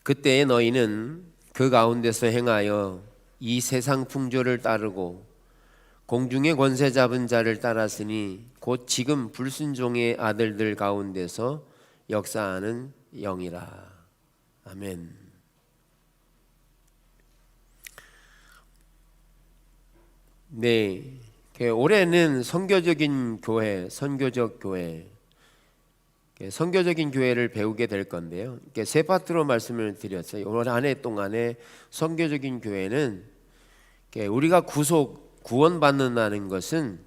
그때에 너희는 그 가운데서 행하여 이 세상 풍조를 따르고 공중의 권세 잡은 자를 따랐으니 곧 지금 불순종의 아들들 가운데서 역사하는 영이라. 아멘. 네, 올해는 선교적인 교회, 선교적 교회, 선교적인 교회를 배우게 될 건데요. 세 파트로 말씀을 드렸어요. 올 한 해 동안에 선교적인 교회는 우리가 구원받는다는 것은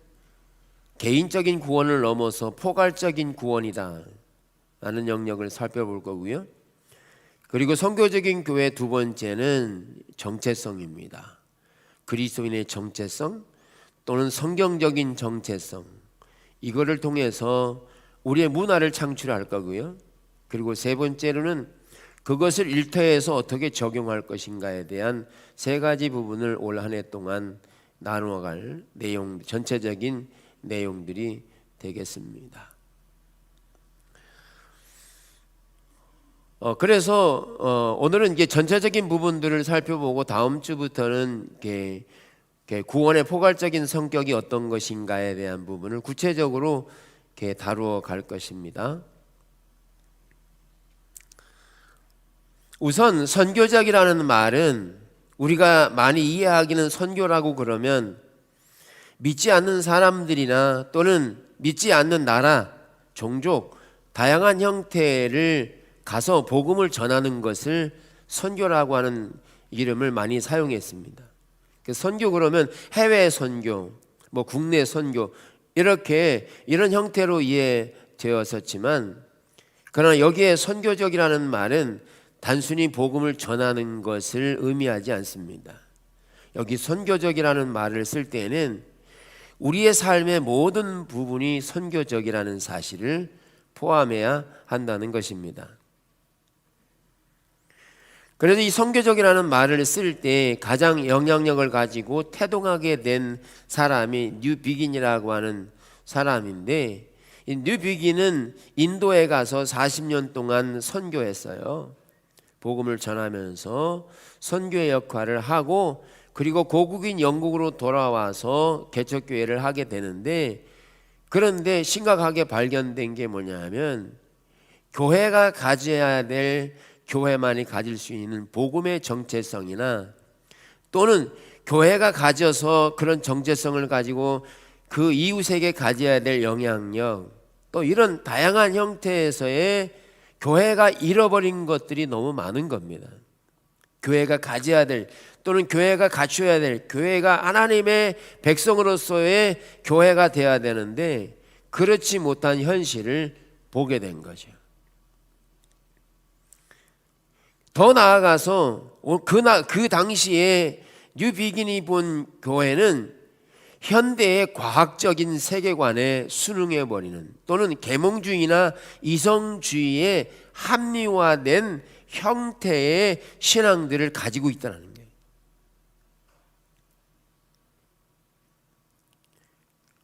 개인적인 구원을 넘어서 포괄적인 구원이다 라는 영역을 살펴볼 거고요. 그리고 선교적인 교회 두 번째는 정체성입니다. 그리스도인의 정체성 또는 성경적인 정체성, 이거를 통해서 우리의 문화를 창출할 거고요. 그리고 세 번째로는 그것을 일터에서 어떻게 적용할 것인가에 대한 세 가지 부분을 올 한 해 동안 나누어갈 내용, 전체적인 내용들이 되겠습니다. 그래서 오늘은 이제 전체적인 부분들을 살펴보고 다음 주부터는 구원의 포괄적인 성격이 어떤 것인가에 대한 부분을 구체적으로 다루어 갈 것입니다. 우선 선교적이라는 말은 우리가 많이 이해하기는 선교라고 그러면 믿지 않는 사람들이나 또는 믿지 않는 나라, 종족, 다양한 형태를 가서 복음을 전하는 것을 선교라고 하는 이름을 많이 사용했습니다. 선교 그러면 해외 선교, 국내 선교 이런 형태로 이해되었었지만, 그러나 여기에 선교적이라는 말은 단순히 복음을 전하는 것을 의미하지 않습니다. 여기 선교적이라는 말을 쓸 때에는 우리의 삶의 모든 부분이 선교적이라는 사실을 포함해야 한다는 것입니다. 그래서 이 선교적이라는 말을 쓸 때 가장 영향력을 가지고 태동하게 된 사람이 뉴비긴이라고 하는 사람인데, 이 뉴비긴은 인도에 가서 40년 동안 선교했어요. 복음을 전하면서 선교의 역할을 하고, 그리고 고국인 영국으로 돌아와서 개척교회를 하게 되는데, 그런데 심각하게 발견된 게 뭐냐면 교회가 가져야 될, 교회만이 가질 수 있는 복음의 정체성이나 또는 교회가 가져서 그런 정체성을 가지고 그 이웃에게 가져야 될 영향력, 또 이런 다양한 형태에서의 교회가 잃어버린 것들이 너무 많은 겁니다. 교회가 가져야 될 또는 교회가 갖춰야 될, 교회가 하나님의 백성으로서의 교회가 되어야 되는데 그렇지 못한 현실을 보게 된 거죠. 더 나아가서 그 당시에 뉴비긴이 본 교회는 현대의 과학적인 세계관에 순응해버리는, 또는 계몽주의나 이성주의에 합리화된 형태의 신앙들을 가지고 있다는 거예요.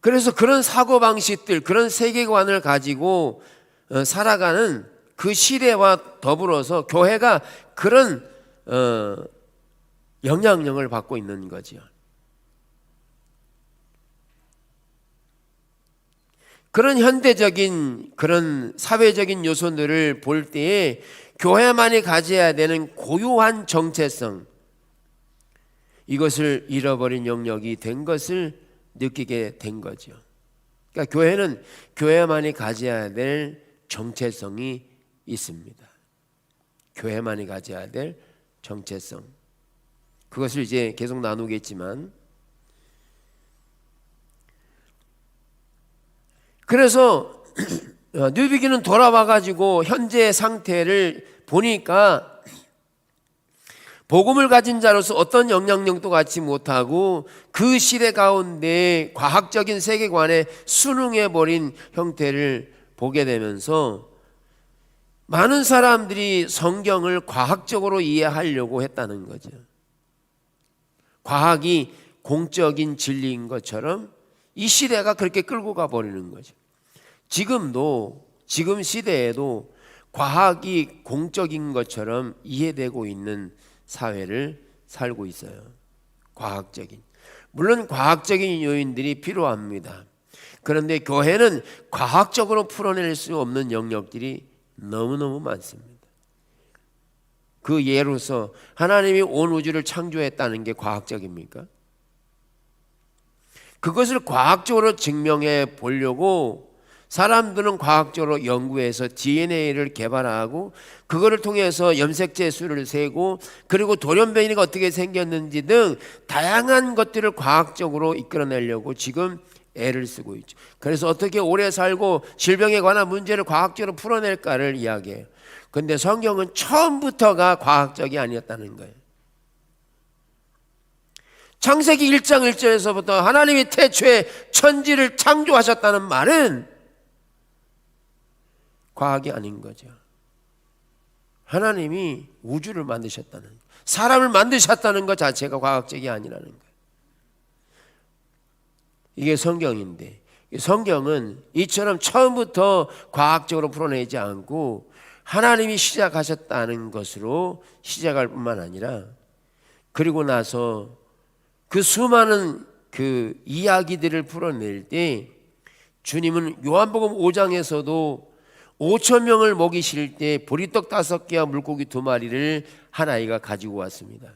그래서 그런 사고방식들, 그런 세계관을 가지고 살아가는 그 시대와 더불어서 교회가 그런 영향력을 받고 있는 거죠. 그런 현대적인, 그런 사회적인 요소들을 볼 때에 교회만이 가져야 되는 고유한 정체성, 이것을 잃어버린 영역이 된 것을 느끼게 된 거죠. 그러니까 교회는 교회만이 가져야 될 정체성이 있습니다. 교회만이 가져야 될 정체성, 그것을 이제 계속 나누겠지만, 그래서 뉴비긴은 돌아와가지고 현재 상태를 보니까 복음을 가진 자로서 어떤 영향력도 갖지 못하고 그 시대 가운데 과학적인 세계관에 순응해버린 형태를 보게 되면서 많은 사람들이 성경을 과학적으로 이해하려고 했다는 거죠. 과학이 공적인 진리인 것처럼 이 시대가 그렇게 끌고 가버리는 거죠. 지금 시대에도 과학이 공적인 것처럼 이해되고 있는 사회를 살고 있어요. 과학적인. 물론 과학적인 요인들이 필요합니다. 그런데 교회는 과학적으로 풀어낼 수 없는 영역들이 너무너무 많습니다. 그 예로서 하나님이 온 우주를 창조했다는 게 과학적입니까? 그것을 과학적으로 증명해 보려고 사람들은 과학적으로 연구해서 DNA를 개발하고 그거를 통해서 염색체 수를 세고 그리고 돌연변이가 어떻게 생겼는지 등 다양한 것들을 과학적으로 이끌어내려고 지금 애를 쓰고 있죠. 그래서 어떻게 오래 살고 질병에 관한 문제를 과학적으로 풀어낼까를 이야기해요. 그런데 성경은 처음부터가 과학적이 아니었다는 거예요. 창세기 1장 1절에서부터 하나님이 태초에 천지를 창조하셨다는 말은 과학이 아닌 거죠. 하나님이 우주를 만드셨다는, 사람을 만드셨다는 것 자체가 과학적이 아니라는 거예요. 이게 성경인데, 성경은 이처럼 처음부터 과학적으로 풀어내지 않고 하나님이 시작하셨다는 것으로 시작할 뿐만 아니라 그리고 나서 그 수많은 그 이야기들을 풀어낼 때 주님은 요한복음 5장에서도 5천 명을 먹이실 때 보리떡 5개와 물고기 2마리를 한 아이가 가지고 왔습니다.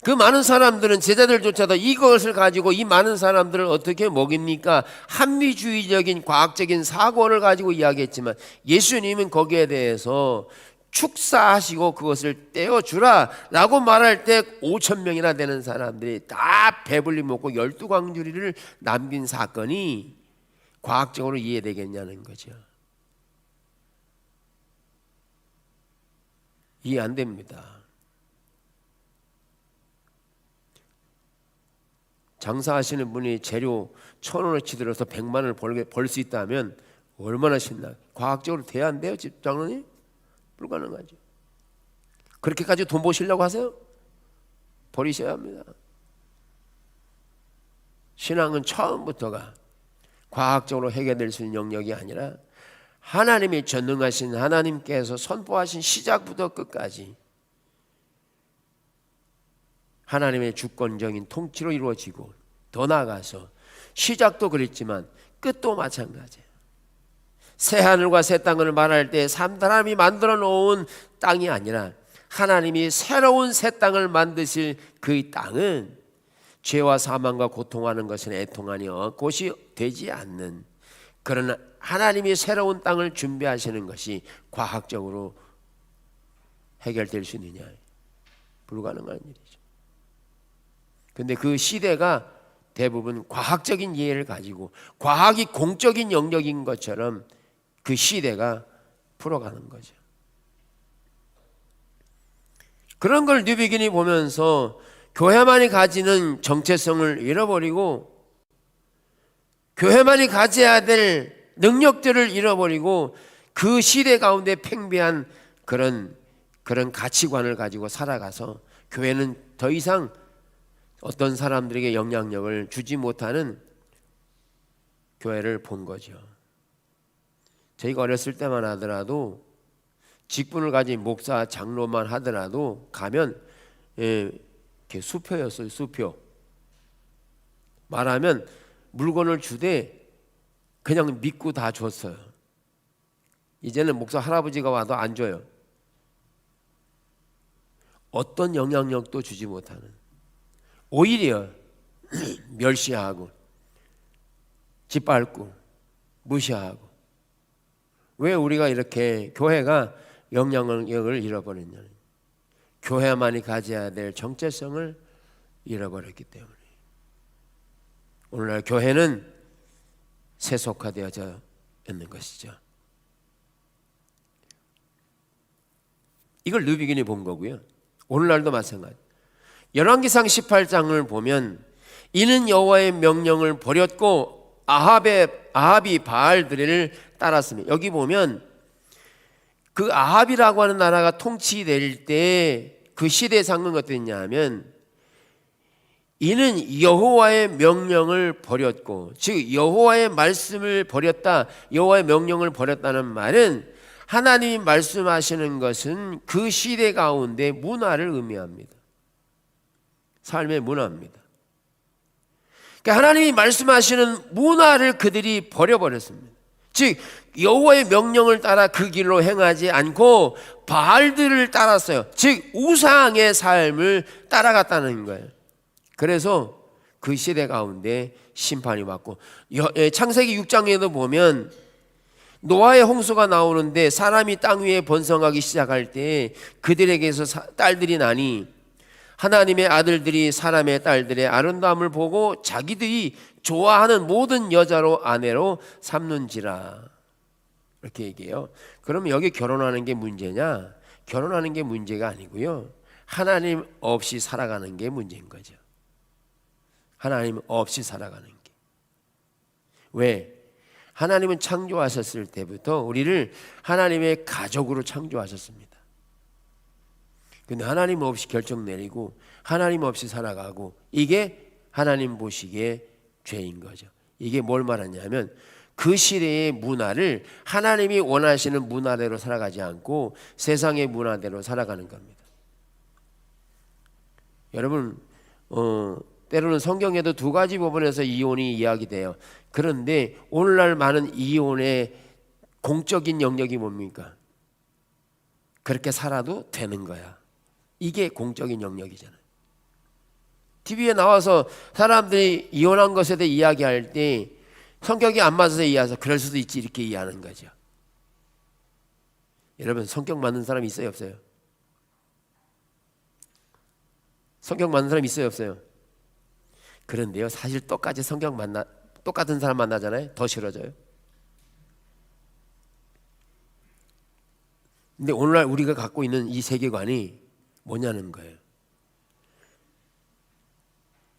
그 많은 사람들은 제자들조차도 이것을 가지고 이 많은 사람들을 어떻게 먹입니까? 합리주의적인 과학적인 사고를 가지고 이야기했지만 예수님은 거기에 대해서 축사하시고 그것을 떼어주라 라고 말할 때 5천 명이나 되는 사람들이 다 배불리 먹고 12광주리를 남긴 사건이 과학적으로 이해되겠냐는 거죠. 이해 안 됩니다. 장사하시는 분이 재료 1,000원어치 들어서 100만 원을 벌 수 있다면 얼마나 신나. 과학적으로 돼야 안 돼요, 집장로님? 불가능하죠. 그렇게까지 돈 버시려고 하세요? 버리셔야 합니다. 신앙은 처음부터가 과학적으로 해결될 수 있는 영역이 아니라 하나님이 전능하신 하나님께서 선포하신 시작부터 끝까지 하나님의 주권적인 통치로 이루어지고 더 나아가서 시작도 그랬지만 끝도 마찬가지예요. 새 하늘과 새 땅을 말할 때 사람이 만들어 놓은 땅이 아니라 하나님이 새로운 새 땅을 만드실 그 땅은 죄와 사망과 고통하는 것은 애통하며 곳이 되지 않는 그런 하나님이 새로운 땅을 준비하시는 것이 과학적으로 해결될 수 있느냐? 불가능한 일이죠. 그런데 그 시대가 대부분 과학적인 이해를 가지고 과학이 공적인 영역인 것처럼 그 시대가 풀어가는 거죠. 그런 걸 뉴비긴이 보면서 교회만이 가지는 정체성을 잃어버리고 교회만이 가져야 될 능력들을 잃어버리고 그 시대 가운데 팽배한 그런 가치관을 가지고 살아가서 교회는 더 이상 어떤 사람들에게 영향력을 주지 못하는 교회를 본 거죠. 저희가 어렸을 때만 하더라도 직분을 가진 목사, 장로만 하더라도 가면 이렇게 수표였어요. 수표. 말하면 물건을 주되 그냥 믿고 다 줬어요. 이제는 목사 할아버지가 와도 안 줘요. 어떤 영향력도 주지 못하는, 오히려 멸시하고 짓밟고 무시하고. 왜 우리가 이렇게 교회가 영향력을 잃어버렸냐? 교회만이 가져야 될 정체성을 잃어버렸기 때문에. 오늘날 교회는 세속화되어져 있는 것이죠. 이걸 뉴비긴이 본 거고요. 오늘날도 마찬가지. 열왕기상 18장을 보면 이는 여호와의 명령을 버렸고 아합이 바알들을 따랐습니다. 여기 보면 그 아합이라고 하는 나라가 통치될 때 그 시대의 상황이 어땠냐 하면 이는 여호와의 명령을 버렸고, 즉 여호와의 말씀을 버렸다, 여호와의 명령을 버렸다는 말은 하나님이 말씀하시는 것은 그 시대 가운데 문화를 의미합니다. 삶의 문화입니다. 그러니까 하나님이 말씀하시는 문화를 그들이 버려버렸습니다. 즉 여호와의 명령을 따라 그 길로 행하지 않고 바알들을 따랐어요. 즉 우상의 삶을 따라갔다는 거예요. 그래서 그 시대 가운데 심판이 왔고, 창세기 6장에도 보면 노아의 홍수가 나오는데 사람이 땅 위에 번성하기 시작할 때 그들에게서 딸들이 나니 하나님의 아들들이 사람의 딸들의 아름다움을 보고 자기들이 좋아하는 모든 여자로 아내로 삼는지라, 이렇게 얘기해요. 그러면 여기 결혼하는 게 문제냐? 결혼하는 게 문제가 아니고요, 하나님 없이 살아가는 게 문제인 거죠. 하나님 없이 살아가는 게. 왜? 하나님은 창조하셨을 때부터 우리를 하나님의 가족으로 창조하셨습니다. 근데 하나님 없이 결정 내리고 하나님 없이 살아가고, 이게 하나님 보시기에 죄인 거죠. 이게 뭘 말하냐면 그 시대의 문화를 하나님이 원하시는 문화대로 살아가지 않고 세상의 문화대로 살아가는 겁니다. 여러분, 때로는 성경에도 두 가지 부분에서 이혼이 이야기돼요. 그런데 오늘날 많은 이혼의 공적인 영역이 뭡니까? 그렇게 살아도 되는 거야. 이게 공적인 영역이잖아요. TV에 나와서 사람들이 이혼한 것에 대해 이야기할 때 성격이 안 맞아서 이해해서 그럴 수도 있지, 이렇게 이해하는 거죠. 여러분, 성격 맞는 사람 있어요, 없어요? 성격 맞는 사람 있어요, 없어요? 그런데요, 사실 똑같은 사람 만나잖아요. 더 싫어져요. 근데 오늘날 우리가 갖고 있는 이 세계관이 뭐냐는 거예요.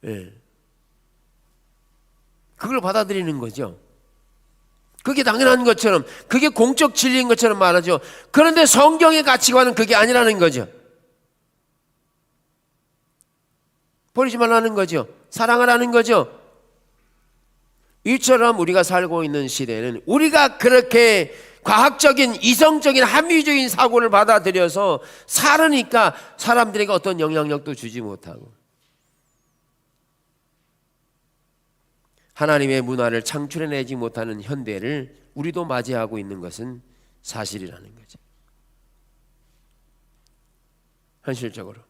예. 그걸 받아들이는 거죠. 그게 당연한 것처럼, 그게 공적 진리인 것처럼 말하죠. 그런데 성경의 가치관은 그게 아니라는 거죠. 버리지 말라는 거죠. 사랑하라는 거죠. 이처럼 우리가 살고 있는 시대는 우리가 그렇게 과학적인 이성적인 합리적인 사고를 받아들여서 살으니까 사람들에게 어떤 영향력도 주지 못하고 하나님의 문화를 창출해내지 못하는 현대를 우리도 맞이하고 있는 것은 사실이라는 거죠. 현실적으로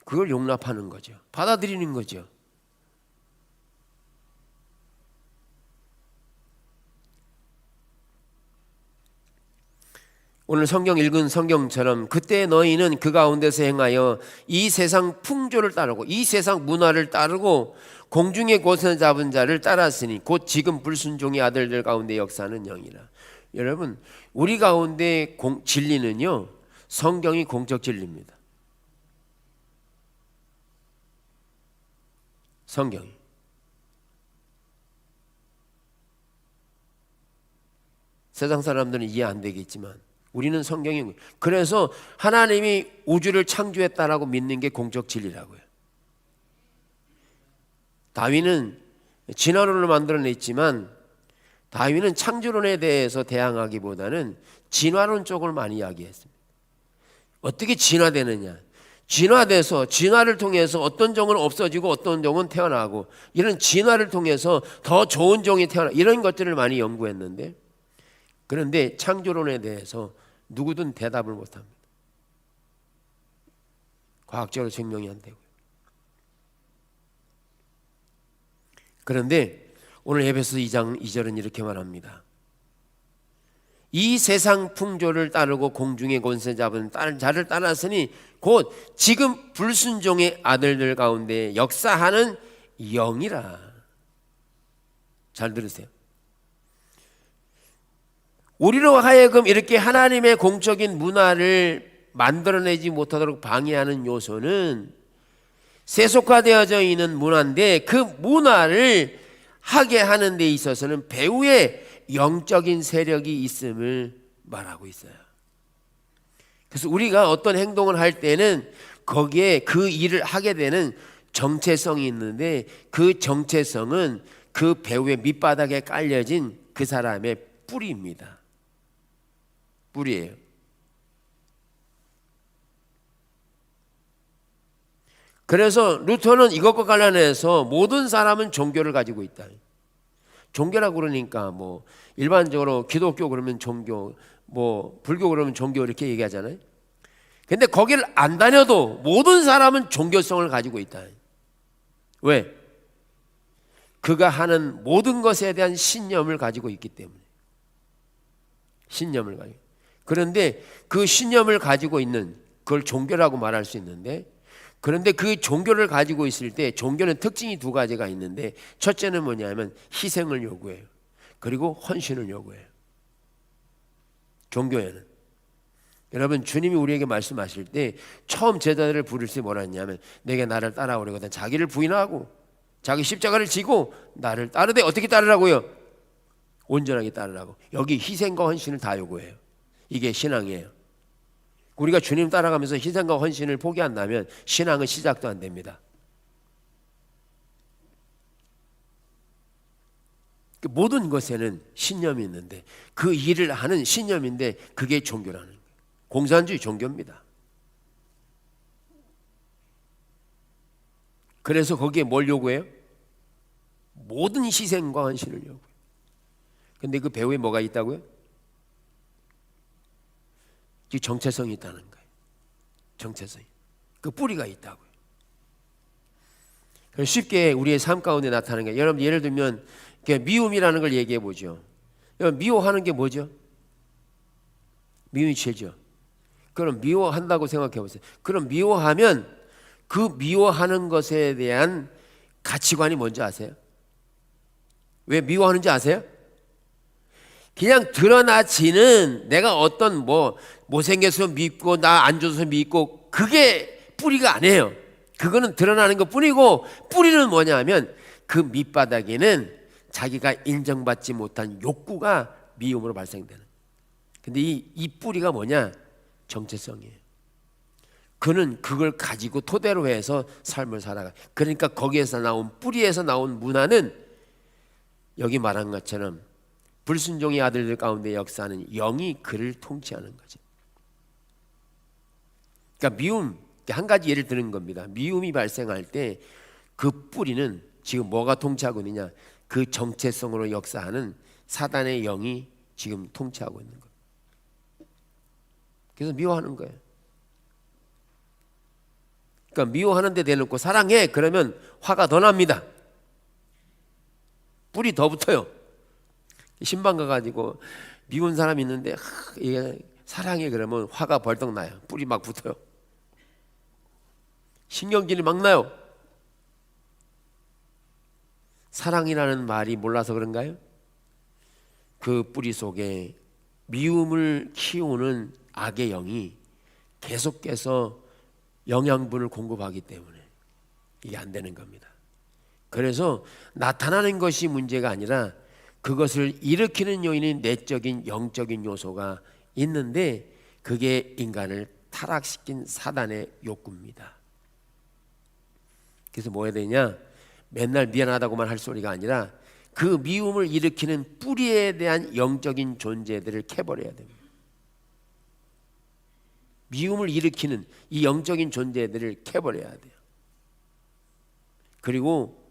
그걸 용납하는 거죠. 받아들이는 거죠. 오늘 성경 읽은 성경처럼 그때 너희는 그 가운데서 행하여 이 세상 풍조를 따르고 이 세상 문화를 따르고 공중의 곳을 잡은 자를 따랐으니 곧 지금 불순종의 아들들 가운데 역사하는 영이라. 여러분, 우리 가운데 진리는요, 성경이 공적 진리입니다. 성경이. 세상 사람들은 이해 안 되겠지만 우리는 성경이, 그래서 하나님이 우주를 창조했다라고 믿는 게 공적 진리라고요. 다윈은 진화론을 만들어냈지만 다윈은 창조론에 대해서 대항하기보다는 진화론 쪽을 많이 이야기했습니다. 어떻게 진화되느냐? 진화돼서 진화를 통해서 어떤 종은 없어지고 어떤 종은 태어나고 이런 진화를 통해서 더 좋은 종이 태어나, 이런 것들을 많이 연구했는데, 그런데 창조론에 대해서 누구든 대답을 못합니다. 과학적으로 증명이 안 되고요. 그런데 오늘 에베소 2장 2절은 이렇게 말합니다. 이 세상 풍조를 따르고 공중의 권세 잡은 자를 따랐으니 곧 지금 불순종의 아들들 가운데 역사하는 영이라. 잘 들으세요. 우리로 하여금 이렇게 하나님의 공적인 문화를 만들어내지 못하도록 방해하는 요소는 세속화되어져 있는 문화인데, 그 문화를 하게 하는 데 있어서는 배후에 영적인 세력이 있음을 말하고 있어요. 그래서 우리가 어떤 행동을 할 때는 거기에 그 일을 하게 되는 정체성이 있는데, 그 정체성은 그 배후의 밑바닥에 깔려진 그 그 사람의 뿌리입니다. 뿌리예요. 그래서 루터는 이것과 관련해서 모든 사람은 종교를 가지고 있다. 종교라고 그러니까 뭐 일반적으로 기독교 그러면 종교, 뭐 불교 그러면 종교 이렇게 얘기하잖아요. 근데 거기를 안 다녀도 모든 사람은 종교성을 가지고 있다. 왜? 그가 하는 모든 것에 대한 신념을 가지고 있기 때문에. 신념을 가지고. 그런데 그 신념을 가지고 있는, 그걸 종교라고 말할 수 있는데, 그런데 그 종교를 가지고 있을 때 종교는 특징이 두 가지가 있는데, 첫째는 뭐냐면 희생을 요구해요. 그리고 헌신을 요구해요. 종교에는. 여러분, 주님이 우리에게 말씀하실 때 처음 제자들을 부를 때 뭐라 했냐면, 내게 나를 따라오려거든 자기를 부인하고 자기 십자가를 지고 나를 따르되. 어떻게 따르라고요? 온전하게 따르라고. 여기 희생과 헌신을 다 요구해요. 이게 신앙이에요. 우리가 주님 따라가면서 희생과 헌신을 포기한다면 신앙은 시작도 안 됩니다. 모든 것에는 신념이 있는데, 그 일을 하는 신념인데 그게 종교라는 거예요. 공산주의 종교입니다. 그래서 거기에 뭘 요구해요? 모든 희생과 헌신을 요구해요. 근데 그 배후에 뭐가 있다고요? 정체성이 있다는 거예요. 정체성이. 그 뿌리가 있다고요. 쉽게 우리의 삶 가운데 나타나는 거예요. 여러분, 예를 들면 미움이라는 걸 얘기해 보죠. 미워하는 게 뭐죠? 미움이 죄죠. 그럼 미워한다고 생각해 보세요. 그럼 미워하면 그 미워하는 것에 대한 가치관이 뭔지 아세요? 왜 미워하는지 아세요? 그냥 드러나지는 내가 어떤 뭐 못생겨서 밉고 나 안 줘서 밉고, 그게 뿌리가 아니에요. 그거는 드러나는 것 뿐이고, 뿌리는 뭐냐면 그 밑바닥에는 자기가 인정받지 못한 욕구가 미움으로 발생되는. 근데 이 뿌리가 뭐냐? 정체성이에요. 그는 그걸 가지고 토대로 해서 삶을 살아가. 그러니까 거기에서 나온, 뿌리에서 나온 문화는 여기 말한 것처럼 불순종의 아들들 가운데 역사하는 영이 그를 통치하는 거죠. 그러니까 미움, 한 가지 예를 드는 겁니다. 미움이 발생할 때 그 뿌리는 지금 뭐가 통치하고 있느냐? 그 정체성으로 역사하는 사단의 영이 지금 통치하고 있는 거예요. 그래서 미워하는 거예요. 그러니까 미워하는 데 대놓고 사랑해 그러면 화가 더 납니다. 뿌리 더 붙어요. 신방 가가지고 미운 사람이 있는데 사랑해 그러면 화가 벌떡 나요. 뿌리 막 붙어요. 신경질이 막 나요. 사랑이라는 말이 몰라서 그런가요? 그 뿌리 속에 미움을 키우는 악의 영이 계속해서 영양분을 공급하기 때문에 이게 안 되는 겁니다. 그래서 나타나는 것이 문제가 아니라 그것을 일으키는 요인인 내적인 영적인 요소가 있는데, 그게 인간을 타락시킨 사단의 욕구입니다. 그래서 뭐 해야 되냐? 맨날 미안하다고만 할 소리가 아니라 그 미움을 일으키는 뿌리에 대한 영적인 존재들을 캐버려야 됩니다. 미움을 일으키는 이 영적인 존재들을 캐버려야 돼요. 그리고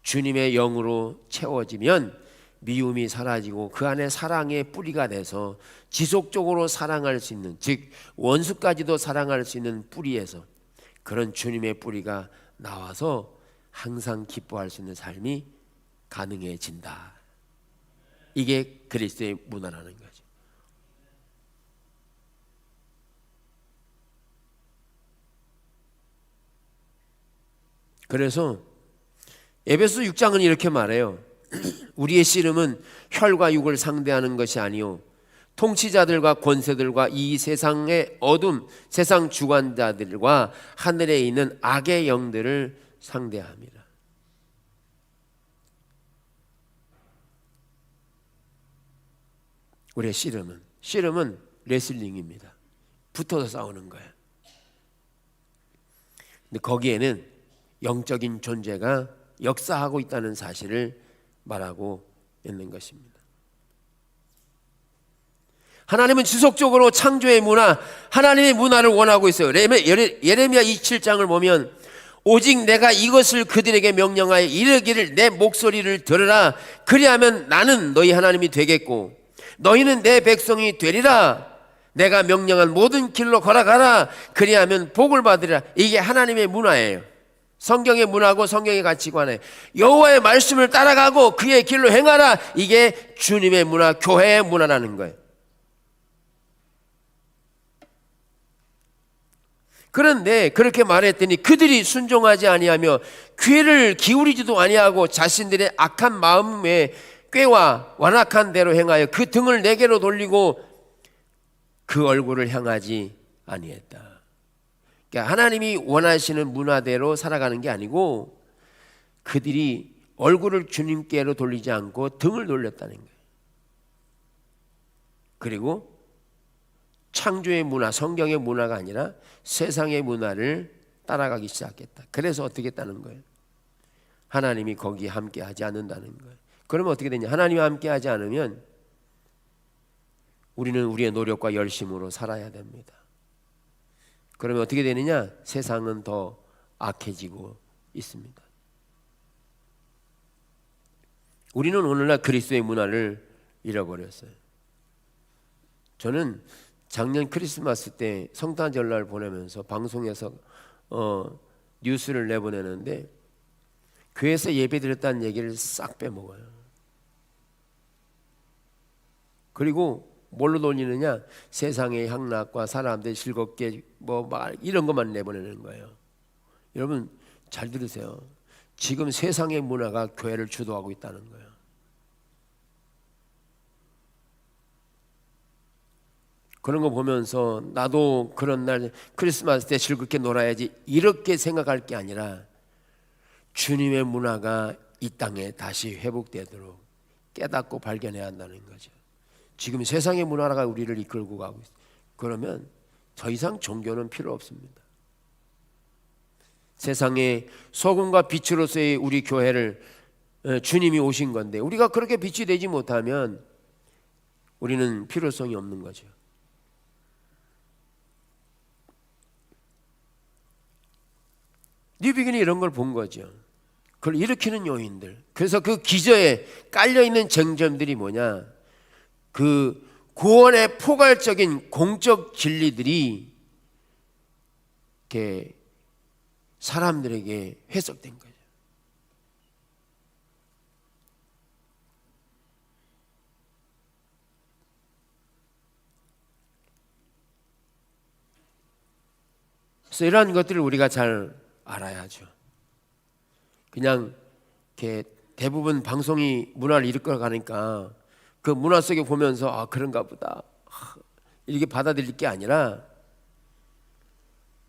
주님의 영으로 채워지면 미움이 사라지고 그 안에 사랑의 뿌리가 돼서 지속적으로 사랑할 수 있는, 즉 원수까지도 사랑할 수 있는 뿌리에서 그런 주님의 뿌리가 나와서 항상 기뻐할 수 있는 삶이 가능해진다. 이게 그리스도의 문화라는 거죠. 그래서 에베소 6장은 이렇게 말해요. 우리의 씨름은 혈과 육을 상대하는 것이 아니요 통치자들과 권세들과 이 세상의 어둠, 세상 주관자들과 하늘에 있는 악의 영들을 상대합니다. 우리의 씨름은 레슬링입니다. 붙어서 싸우는 거예요. 근데 거기에는 영적인 존재가 역사하고 있다는 사실을 말하고 있는 것입니다. 하나님은 지속적으로 창조의 문화, 하나님의 문화를 원하고 있어요. 예레미야 27장을 보면 오직 내가 이것을 그들에게 명령하여 이르기를 내 목소리를 들으라. 그리하면 나는 너희 하나님이 되겠고 너희는 내 백성이 되리라. 내가 명령한 모든 길로 걸어가라. 그리하면 복을 받으리라. 이게 하나님의 문화예요. 성경의 문화고 성경의 가치관에 여호와의 말씀을 따라가고 그의 길로 행하라. 이게 주님의 문화, 교회의 문화라는 거예요. 그런데 그렇게 말했더니 그들이 순종하지 아니하며 귀를 기울이지도 아니하고 자신들의 악한 마음에 꾀와 완악한 대로 행하여 그 등을 내게로 돌리고 그 얼굴을 향하지 아니했다. 그러니까 하나님이 원하시는 문화대로 살아가는 게 아니고 그들이 얼굴을 주님께로 돌리지 않고 등을 돌렸다는 거예요. 그리고 창조의 문화, 성경의 문화가 아니라 세상의 문화를 따라가기 시작했다. 그래서 어떻게 했다는 거예요? 하나님이 거기에 함께하지 않는다는 거예요. 그러면 어떻게 되냐? 하나님이 함께하지 않으면 우리는 우리의 노력과 열심으로 살아야 됩니다. 그러면 어떻게 되느냐? 세상은 더 악해지고 있습니다. 우리는 오늘날 그리스도의 문화를 잃어버렸어요. 저는 작년 크리스마스 때 성탄절날 보내면서 방송에서 뉴스를 내보내는데 교회에서 예배드렸다는 얘기를 싹 빼먹어요. 그리고 뭘로 돌리느냐? 세상의 향락과 사람들 즐겁게 이런 것만 내보내는 거예요. 여러분 잘 들으세요. 지금 세상의 문화가 교회를 주도하고 있다는 거예요. 그런 거 보면서 나도 그런 날 크리스마스 때 즐겁게 놀아야지 이렇게 생각할 게 아니라 주님의 문화가 이 땅에 다시 회복되도록 깨닫고 발견해야 한다는 거죠. 지금 세상의 문화가 우리를 이끌고 가고 있어요. 그러면 더 이상 종교는 필요 없습니다. 세상의 소금과 빛으로서의 우리 교회를 주님이 오신 건데 우리가 그렇게 빛이 되지 못하면 우리는 필요성이 없는 거죠. 뉴비긴이 이런 걸 본 거죠. 그걸 일으키는 요인들. 그래서 그 기저에 깔려있는 쟁점들이 뭐냐? 그 구원의 포괄적인 공적 진리들이 이렇게 사람들에게 해석된 거죠. 그래서 이러한 것들을 우리가 잘 알아야죠. 그냥 이렇게 대부분 방송이 문화를 이끌어 가니까 그 문화 속에 보면서 아 그런가 보다 이렇게 받아들일 게 아니라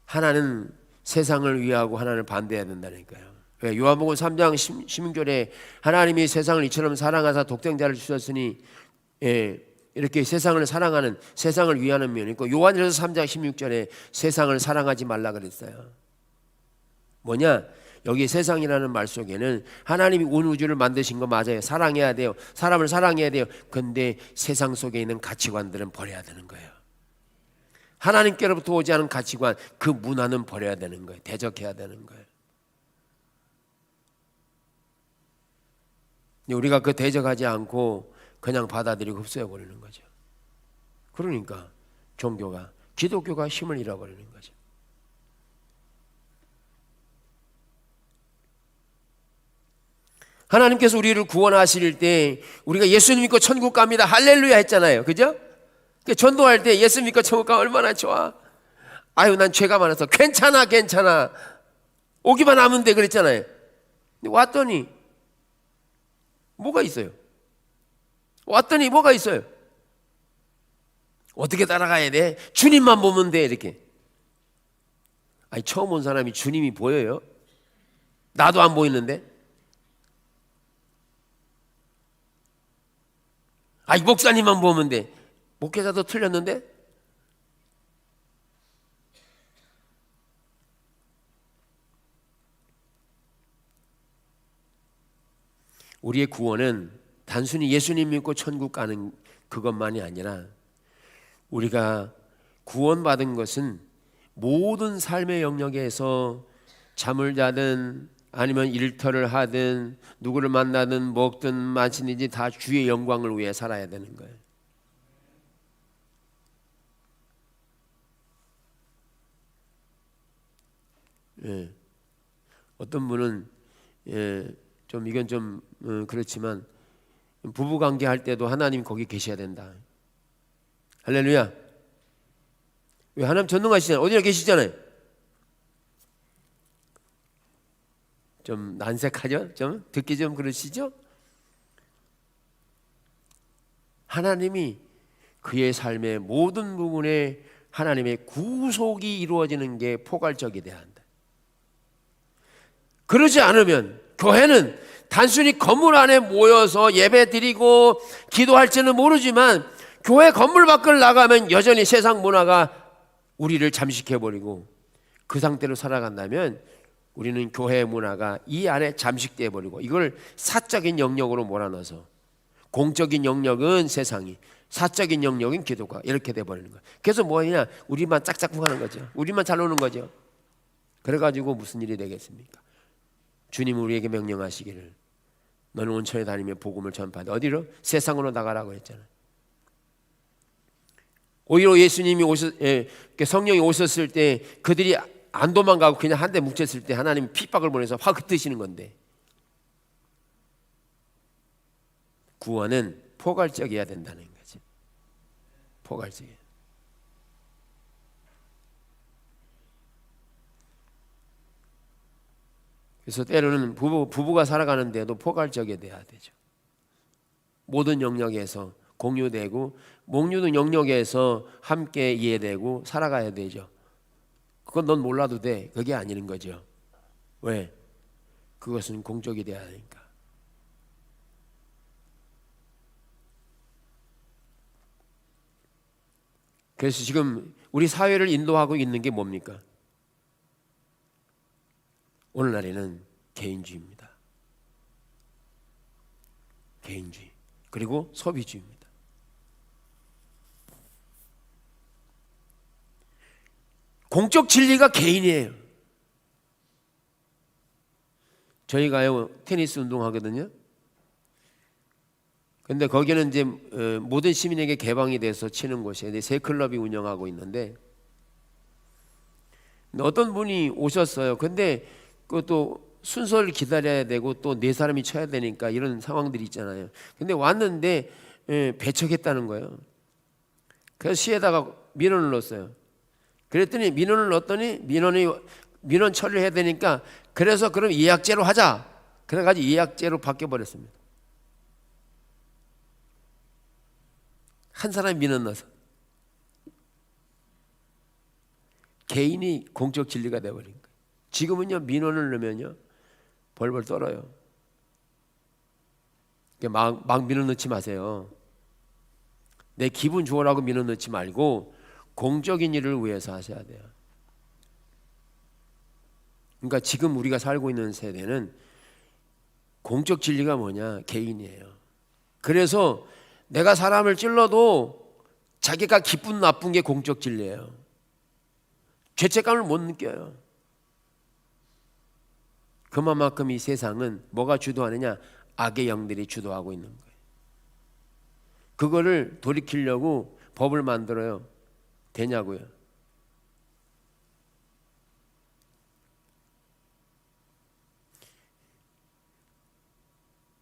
하나는 세상을 위하고 하나는 반대해야 된다니까요. 왜? 요한복음 3장 16절에 하나님이 세상을 이처럼 사랑하사 독생자를 주셨으니 이렇게 세상을 사랑하는 세상을 위하는 면이 있고 요한일서 3장 16절에 세상을 사랑하지 말라 그랬어요. 뭐냐? 여기 세상이라는 말 속에는 하나님이 온 우주를 만드신 거 맞아요. 사랑해야 돼요. 사람을 사랑해야 돼요. 근데 세상 속에 있는 가치관들은 버려야 되는 거예요. 하나님께로부터 오지 않은 가치관, 그 문화는 버려야 되는 거예요. 대적해야 되는 거예요. 우리가 그 대적하지 않고 그냥 받아들이고 흡수해버리는 거죠. 그러니까 종교가, 기독교가 힘을 잃어버리는 거죠. 하나님께서 우리를 구원하실 때 우리가 예수 믿고 천국 갑니다 할렐루야 했잖아요. 그죠? 전도할 때 예수 믿고 천국 가면 얼마나 좋아. 아유 난 죄가 많아서 괜찮아 오기만 하면 돼 그랬잖아요. 근데 왔더니 뭐가 있어요? 어떻게 따라가야 돼? 주님만 보면 돼 이렇게. 아니 처음 온 사람이 주님이 보여요? 나도 안 보이는데. 이 목사님만 보면 돼. 목회자도 틀렸는데? 우리의 구원은 단순히 예수님 믿고 천국 가는 그것만이 아니라 우리가 구원받은 것은 모든 삶의 영역에서 잠을 자든 아니면 일터를 하든 누구를 만나든 먹든 마시든지 다 주의 영광을 위해 살아야 되는 거예요. 예. 어떤 분은 좀 이건 좀 그렇지만 부부관계 할 때도 하나님 거기 계셔야 된다. 할렐루야. 왜? 하나님 전능하시잖아요. 어디나 계시잖아요. 좀 난색하죠? 좀 듣기 좀 그러시죠? 하나님이 그의 삶의 모든 부분에 하나님의 구속이 이루어지는 게 포괄적이 돼야 한다. 그러지 않으면 교회는 단순히 건물 안에 모여서 예배 드리고 기도할지는 모르지만 교회 건물 밖을 나가면 여전히 세상 문화가 우리를 잠식해버리고 그 상태로 살아간다면 우리는 교회 문화가 이 안에 잠식돼 버리고 이걸 사적인 영역으로 몰아넣어서 공적인 영역은 세상이, 사적인 영역은 기도가 이렇게 돼 버리는 거예요. 그래서 뭐냐? 우리만 짝짝꿍하는 거죠. 우리만 잘 노는 거죠. 그래가지고 무슨 일이 되겠습니까? 주님 우리에게 명령하시기를 너는 온천에 다니며 복음을 전파하되 어디로? 세상으로 나가라고 했잖아요. 오히려 예수님이 성령이 오셨을 때 그들이 안 도망가고 그냥 한 대 묵혔을 때 하나님이 핍박을 보내서 확 흩으시는 건데, 구원은 포괄적이어야 된다는 거지. 포괄적이야. 그래서 때로는 부부가 살아가는데도 포괄적이 돼야 되죠. 모든 영역에서 공유되고 모든 영역에서 함께 이해되고 살아가야 되죠. 그건 넌 몰라도 돼. 그게 아니는 거죠. 왜? 그것은 공적이 돼야 하니까. 그래서 지금 우리 사회를 인도하고 있는 게 뭡니까? 오늘날에는 개인주의입니다. 개인주의. 그리고 소비주의입니다. 공적 진리가 개인이에요. 저희가요 테니스 운동하거든요. 근데 거기는 이제 모든 시민에게 개방이 돼서 치는 곳이에요. 세 클럽이 운영하고 있는데 어떤 분이 오셨어요. 근데 그것도 순서를 기다려야 되고 또 네 사람이 쳐야 되니까 이런 상황들이 있잖아요. 근데 왔는데 배척했다는 거예요. 그래서 시에다가 민원을 넣었어요. 그랬더니 민원을 넣었더니 민원 처리를 해야 되니까 그래서 그럼 예약제로 하자. 그래가지고 예약제로 바뀌어버렸습니다. 한 사람이 민원 넣어서 개인이 공적 진리가 돼버린 거예요. 지금은요 민원을 넣으면요 벌벌 떨어요. 막 민원 넣지 마세요. 내 기분 좋으라고 민원 넣지 말고 공적인 일을 위해서 하셔야 돼요. 그러니까 지금 우리가 살고 있는 세대는 공적 진리가 뭐냐? 개인이에요. 그래서 내가 사람을 찔러도 자기가 기쁜 나쁜 게 공적 진리예요. 죄책감을 못 느껴요. 그만큼 이 세상은 뭐가 주도하느냐? 악의 영들이 주도하고 있는 거예요. 그거를 돌이키려고 법을 만들어요. 되냐고요?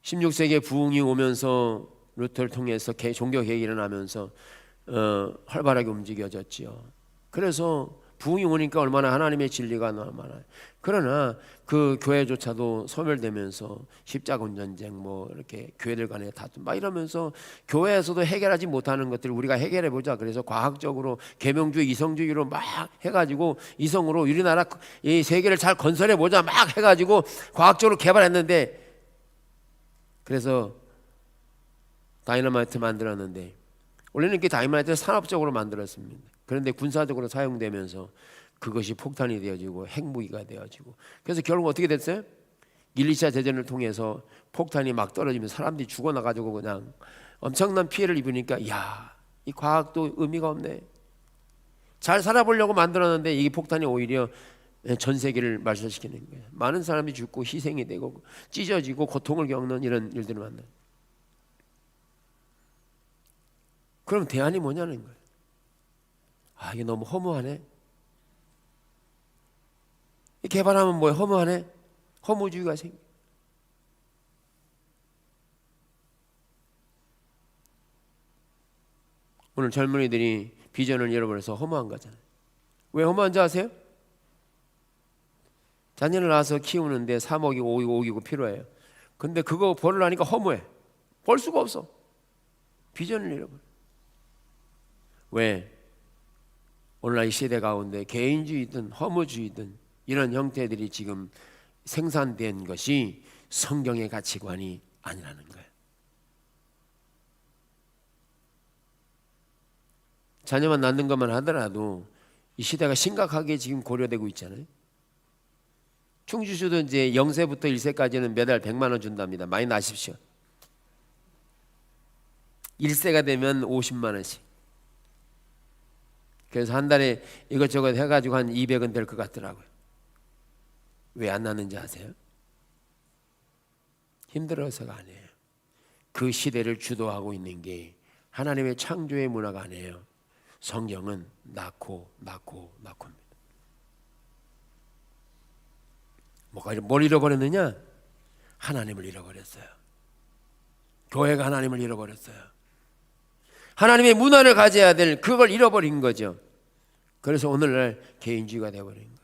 (16세기에) 부흥이 오면서 루터를 통해서 종교 개혁이 일어나면서 활발하게 움직여졌지요. 그래서 부흥이 오니까 얼마나 하나님의 진리가 많아요. 그러나 그 교회조차도 소멸되면서 십자군 전쟁 뭐 이렇게 교회들 간에 다툼 막 이러면서 교회에서도 해결하지 못하는 것들을 우리가 해결해 보자. 그래서 과학적으로 계명주의, 이성주의로 막 해가지고 이성으로 우리나라 이 세계를 잘 건설해 보자 막 해가지고 과학적으로 개발했는데, 그래서 다이너마이트 만들었는데 원래는 이렇게 다이너마이트를 산업적으로 만들었습니다. 그런데 군사적으로 사용되면서 그것이 폭탄이 되어지고 핵무기가 되어지고, 그래서 결국 어떻게 됐어요? 1, 2차 대전을 통해서 폭탄이 막 떨어지면서 사람들이 죽어나가지고 그냥 엄청난 피해를 입으니까 야, 이 과학도 의미가 없네. 잘 살아보려고 만들었는데 이 폭탄이 오히려 전 세계를 말살시키는 거예요. 많은 사람이 죽고 희생이 되고 찢어지고 고통을 겪는 이런 일들을 만나요. 그럼 대안이 뭐냐는 거예요. 아, 이게 너무 허무하네. 개발하면 뭐예요? 허무하네. 허무주의가 생겨. 오늘 젊은이들이 비전을 잃어버려서 허무한 거잖아요. 왜 허무한지 아세요? 자녀를 낳아서 키우는데 3억이고 5억이고 필요해요. 근데 그거 벌으려니까 허무해. 벌 수가 없어. 비전을 잃어버려. 왜? 오늘날 이 시대 가운데 개인주의든 허무주의든 이런 형태들이 지금 생산된 것이 성경의 가치관이 아니라는 거예요. 자녀만 낳는 것만 하더라도 이 시대가 심각하게 지금 고려되고 있잖아요. 충주시도 이제 0세부터 1세까지는 매달 100만 원 준답니다. 많이 나십시오. 1세가 되면 50만 원씩. 그래서 한 달에 이것저것 해가지고 한 200은 될 것 같더라고요. 왜 안 낳는지 아세요? 힘들어서가 아니에요. 그 시대를 주도하고 있는 게 하나님의 창조의 문화가 아니에요. 성경은 낳고입니다. 뭘 잃어버렸느냐? 하나님을 잃어버렸어요. 교회가 하나님을 잃어버렸어요. 하나님의 문화를 가져야 될 그걸 잃어버린 거죠. 그래서 오늘날 개인주의가 되어버린 거예요.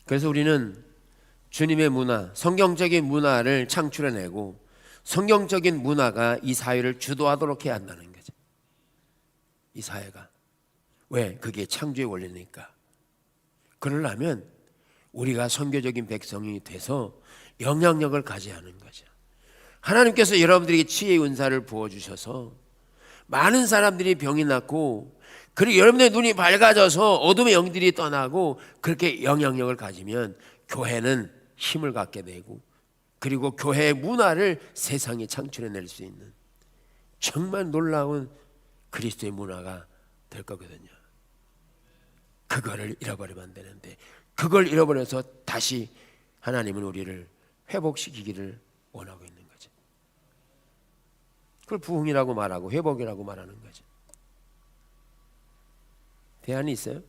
그래서 우리는 주님의 문화, 성경적인 문화를 창출해내고 성경적인 문화가 이 사회를 주도하도록 해야 한다는 거죠. 이 사회가. 왜? 그게 창조의 원리니까. 그러려면 우리가 선교적인 백성이 돼서 영향력을 가져야 하는 거죠. 하나님께서 여러분들에게 지혜의 은사를 부어주셔서 많은 사람들이 병이 낫고 그리고 여러분의 눈이 밝아져서 어둠의 영들이 떠나고 그렇게 영향력을 가지면 교회는 힘을 갖게 되고 그리고 교회의 문화를 세상에 창출해낼 수 있는 정말 놀라운 그리스도의 문화가 될 거거든요. 그거를 잃어버리면 안 되는데 그걸 잃어버려서 다시 하나님은 우리를 회복시키기를 원하고 있는 거죠. 그걸 부흥이라고 말하고 회복이라고 말하는 거죠. 대안이 있어요?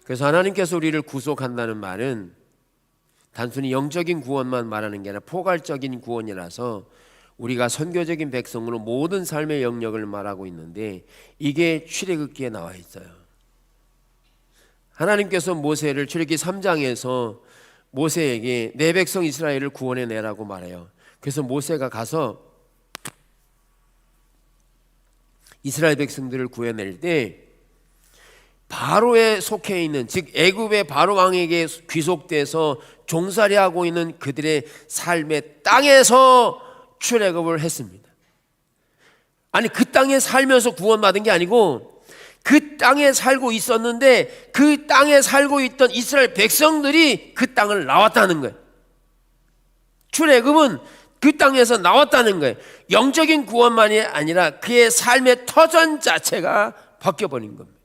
그래서 하나님께서 우리를 구속한다는 말은 단순히 영적인 구원만 말하는 게 아니라 포괄적인 구원이라서 우리가 선교적인 백성으로 모든 삶의 영역을 말하고 있는데 이게 출애굽기에 나와 있어요. 하나님께서 모세를 출애굽기 3장에서 모세에게 내 백성 이스라엘을 구원해내라고 말해요. 그래서 모세가 가서 이스라엘 백성들을 구해낼 때 바로에 속해 있는 즉 애굽의 바로 왕에게 귀속돼서 종살이하고 있는 그들의 삶의 땅에서 출애굽을 했습니다. 아니 그 땅에 살면서 구원받은 게 아니고 그 땅에 살고 있었는데 그 땅에 살고 있던 이스라엘 백성들이 그 땅을 나왔다는 거예요. 출애굽은 그 땅에서 나왔다는 거예요. 영적인 구원만이 아니라 그의 삶의 터전 자체가 바뀌어버린 겁니다.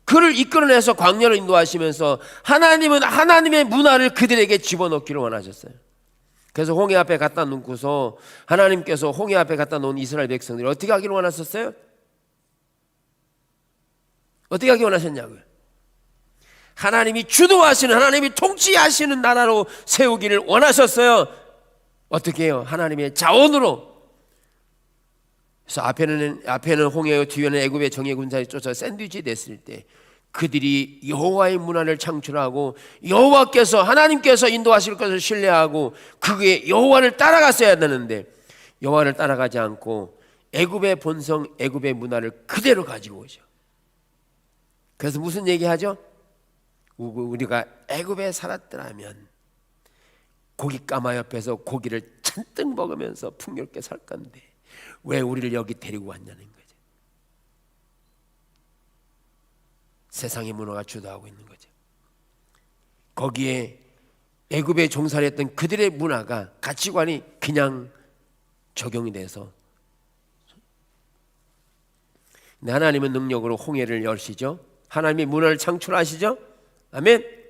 그를 이끌어내서 광야로 인도하시면서 하나님은 하나님의 문화를 그들에게 집어넣기를 원하셨어요. 그래서 홍해 앞에 갖다 놓고서 하나님께서 홍해 앞에 갖다 놓은 이스라엘 백성들이 어떻게 하기를 원하셨어요? 어떻게 하기 원하셨냐고요? 하나님이 주도하시는 하나님이 통치하시는 나라로 세우기를 원하셨어요. 어떻게 해요? 하나님의 자원으로. 그래서 앞에는 홍해요 뒤에는 애굽의 정예 군사에 쫓아 샌드위치 됐을 때 그들이 여호와의 문화를 창출하고 여호와께서 하나님께서 인도하실 것을 신뢰하고 그게 여호와를 따라갔어야 되는데 여호와를 따라가지 않고 애굽의 본성 애굽의 문화를 그대로 가지고 오죠. 그래서 무슨 얘기하죠? 우리가 애굽에 살았더라면 고깃가마 옆에서 고기를 잔뜩 먹으면서 풍요롭게 살 건데 왜 우리를 여기 데리고 왔냐는 거죠. 세상의 문화가 주도하고 있는 거죠. 거기에 애굽에 종살이했던 그들의 문화가, 가치관이 그냥 적용이 돼서, 하나님은 능력으로 홍해를 열시죠. 하나님이 문화를 창출하시죠. 아멘.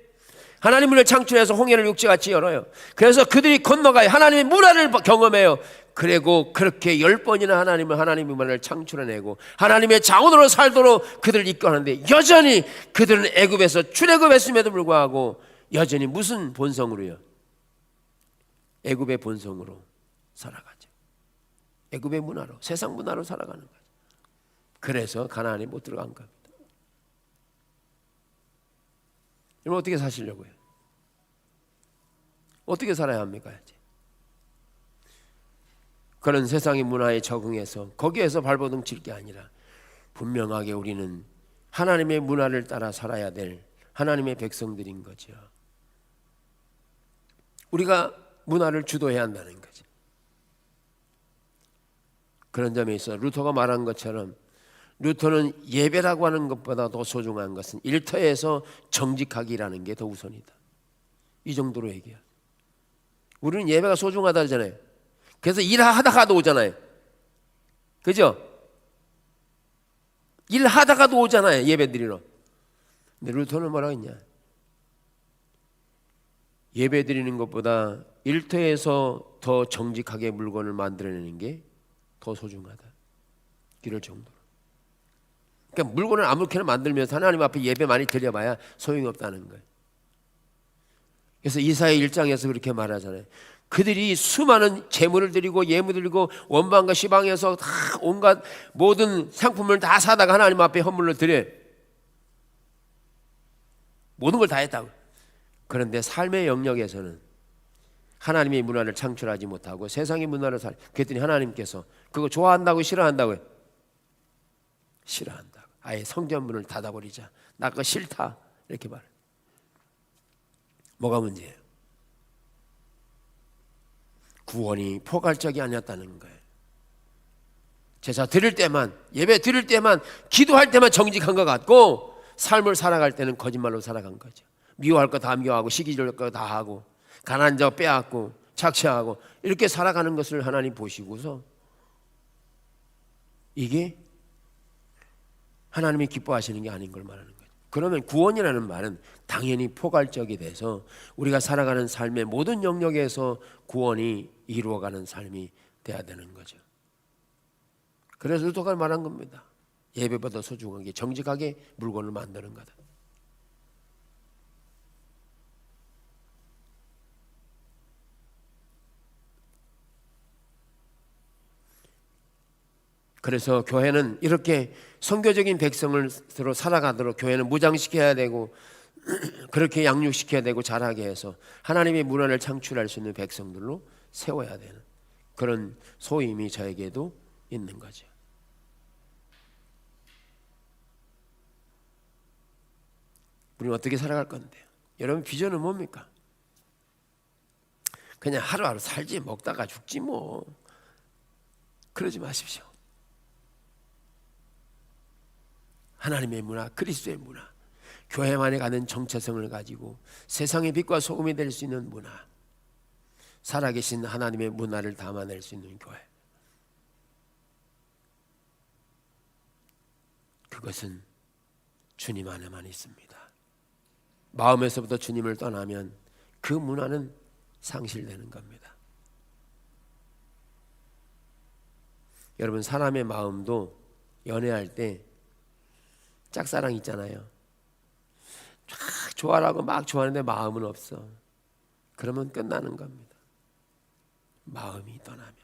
하나님 문을 창출해서 홍해를 육지같이 열어요. 그래서 그들이 건너가요. 하나님의 문화를 경험해요. 그리고 그렇게 10번이나 하나님의 문화를 창출해내고 하나님의 자원으로 살도록 그들을 이끌어내는데, 여전히 그들은 애굽에서 출애굽했음에도 불구하고 여전히 무슨 본성으로요? 애굽의 본성으로 살아가죠. 애굽의 문화로, 세상 문화로 살아가는 거죠. 그래서 가나안에 못 들어간 겁니다. 여러분 어떻게 사시려고요? 어떻게 살아야 합니까? 이제 그런 세상의 문화에 적응해서 거기에서 발버둥 칠 게 아니라 분명하게 우리는 하나님의 문화를 따라 살아야 될 하나님의 백성들인 거죠. 우리가 문화를 주도해야 한다는 거죠. 그런 점에 있어 루터가 말한 것처럼, 루터는 예배라고 하는 것보다 더 소중한 것은 일터에서 정직하기라는 게 더 우선이다. 이 정도로 얘기해요. 우리는 예배가 소중하다잖아요. 그래서 일하다가도 오잖아요. 그죠? 일하다가도 오잖아요. 예배 드리러. 근데 루터는 뭐라고 했냐? 예배 드리는 것보다 일터에서 더 정직하게 물건을 만들어내는 게 더 소중하다. 이럴 정도로. 그러니까 물건을 아무렇게나 만들면서 하나님 앞에 예배 많이 드려봐야 소용이 없다는 거예요. 그래서 이사야 1장에서 그렇게 말하잖아요. 그들이 수많은 제물을 드리고 예물을 드리고 원방과 시방에서 다 온갖 모든 상품을 다 사다가 하나님 앞에 헌물로 드려요. 모든 걸 다 했다고. 그런데 삶의 영역에서는 하나님의 문화를 창출하지 못하고 세상의 문화를 그랬더니 하나님께서 그거 좋아한다고 싫어한다고요? 싫어한다고. 아예 성전문을 닫아버리자. 나 그거 싫다. 이렇게 말해요. 뭐가 문제예요? 구원이 포괄적이 아니었다는 거예요. 제사 드릴 때만, 예배 드릴 때만, 기도할 때만 정직한 것 같고 삶을 살아갈 때는 거짓말로 살아간 거죠. 미워할 거 다 미워하고 시기질 거 다 하고 가난한 자 빼앗고 착취하고 이렇게 살아가는 것을 하나님 보시고서 이게 하나님이 기뻐하시는 게 아닌 걸 말하는 거예요. 그러면 구원이라는 말은 당연히 포괄적이 돼서 우리가 살아가는 삶의 모든 영역에서 구원이 이루어가는 삶이 돼야 되는 거죠. 그래서 루터가 말한 겁니다. 예배보다 소중한 게 정직하게 물건을 만드는 거다. 그래서 교회는 이렇게 선교적인 백성을 서로 살아가도록 교회는 무장시켜야 되고 그렇게 양육시켜야 되고 자라게 해서 하나님의 문화를 창출할 수 있는 백성들로 세워야 되는 그런 소임이 저에게도 있는 거죠. 우리는 어떻게 살아갈 건데요? 여러분 비전은 뭡니까? 그냥 하루하루 살지, 먹다가 죽지 뭐. 그러지 마십시오. 하나님의 문화, 그리스도의 문화, 교회만에 가는 정체성을 가지고 세상의 빛과 소금이 될 수 있는 문화, 살아계신 하나님의 문화를 담아낼 수 있는 교회. 그것은 주님 안에만 있습니다. 마음에서부터 주님을 떠나면 그 문화는 상실되는 겁니다. 여러분, 사람의 마음도 연애할 때 짝사랑 있잖아요. 쫙 좋아라고 막 좋아하는데 마음은 없어. 그러면 끝나는 겁니다. 마음이 떠나면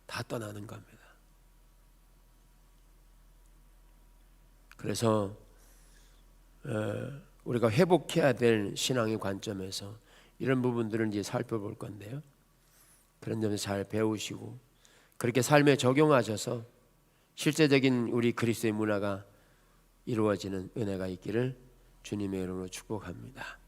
다 떠나는 겁니다. 그래서 우리가 회복해야 될 신앙의 관점에서 이런 부분들을 이제 살펴볼 건데요. 그런 점에서 잘 배우시고 그렇게 삶에 적용하셔서 실제적인 우리 그리스도의 문화가 이루어지는 은혜가 있기를 주님의 이름으로 축복합니다.